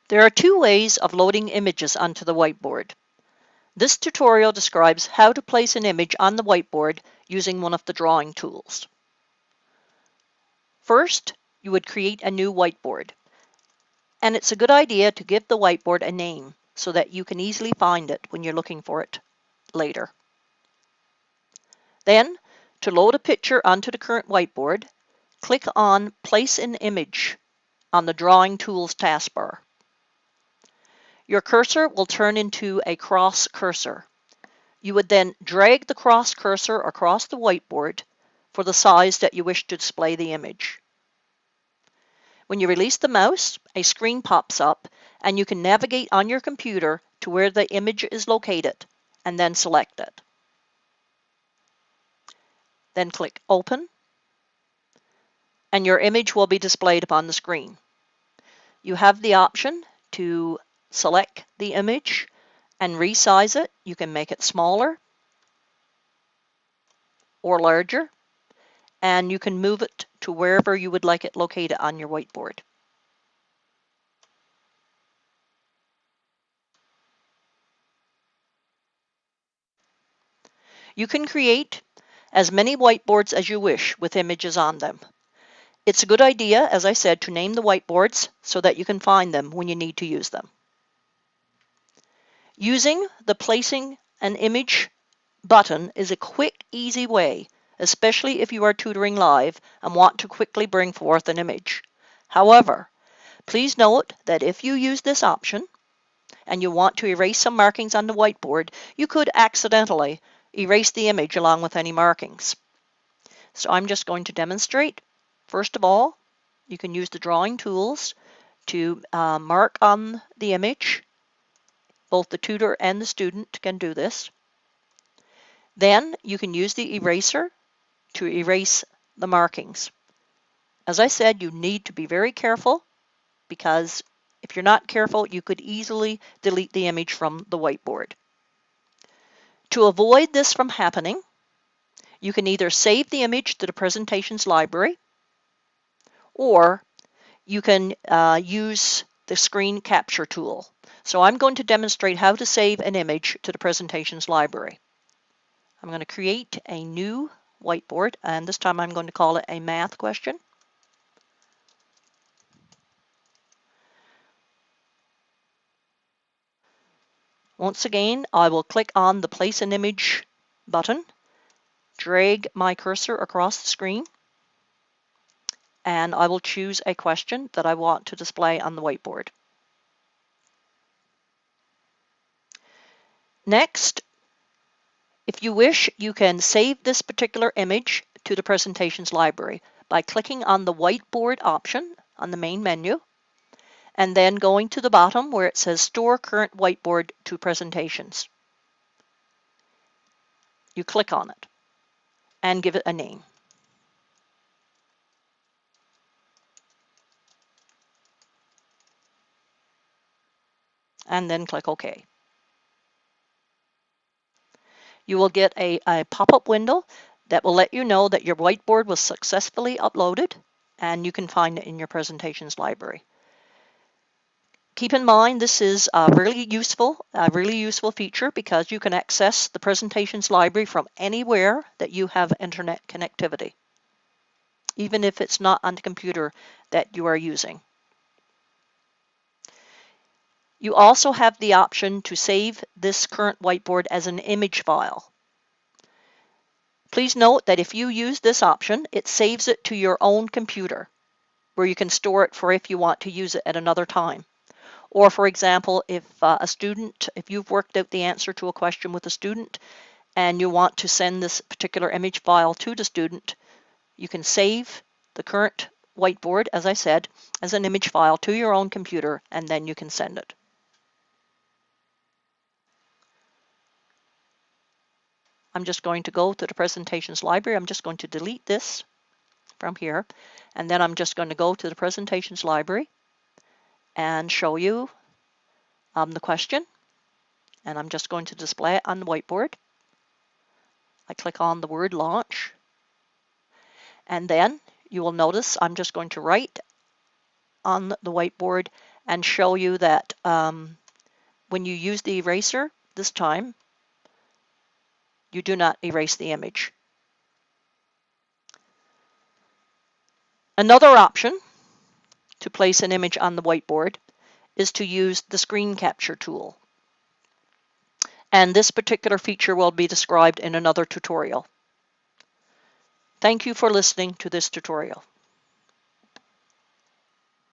There are two ways of loading images onto the whiteboard. This tutorial describes how to place an image on the whiteboard using one of the drawing tools. First, you would create a new whiteboard. And it's a good idea to give the whiteboard a name so that you can easily find it when you're looking for it later. Then, to load a picture onto the current whiteboard, click on Place an Image on the Drawing Tools taskbar. Your cursor will turn into a cross cursor. You would then drag the cross cursor across the whiteboard for the size that you wish to display the image. When you release the mouse, a screen pops up and you can navigate on your computer to where the image is located and then select it. Then click Open and your image will be displayed upon the screen. You have the option to select the image and resize it. You can make it smaller or larger, and you can move it to wherever you would like it located on your whiteboard. You can create as many whiteboards as you wish with images on them. It's a good idea, as I said, to name the whiteboards so that you can find them when you need to use them. Using the Placing an Image button is a quick, easy way, especially if you are tutoring live and want to quickly bring forth an image. However, please note that if you use this option and you want to erase some markings on the whiteboard, you could accidentally erase the image along with any markings. So I'm just going to demonstrate. First of all, you can use the drawing tools to mark on the image. Both the tutor and the student can do this. Then you can use the eraser to erase the markings. As I said, you need to be very careful because if you're not careful, you could easily delete the image from the whiteboard. To avoid this from happening, you can either save the image to the presentations library or you can use the screen capture tool. So I'm going to demonstrate how to save an image to the presentations library. I'm going to create a new whiteboard, and this time I'm going to call it a math question. Once again, I will click on the Place an Image button, drag my cursor across the screen, and I will choose a question that I want to display on the whiteboard. Next, if you wish, you can save this particular image to the presentations library by clicking on the whiteboard option on the main menu and then going to the bottom where it says Store Current Whiteboard to Presentations. You click on it and give it a name. And then click OK. You will get a pop-up window that will let you know that your whiteboard was successfully uploaded and you can find it in your presentations library. Keep in mind this is a really useful feature because you can access the presentations library from anywhere that you have internet connectivity, even if it's not on the computer that you are using. You also have the option to save this current whiteboard as an image file. Please note that if you use this option, it saves it to your own computer, where you can store it for if you want to use it at another time. Or for example, if you've worked out the answer to a question with a student and you want to send this particular image file to the student, you can save the current whiteboard, as I said, as an image file to your own computer, and then you can send it. I'm just going to go to the presentations library. I'm just going to delete this from here, and then I'm just going to go to the presentations library and show you the question, and I'm just going to display it on the whiteboard. I click on the word launch, and then you will notice I'm just going to write on the whiteboard and show you that when you use the eraser this time, you do not erase the image. Another option to place an image on the whiteboard is to use the screen capture tool. And this particular feature will be described in another tutorial. Thank you for listening to this tutorial.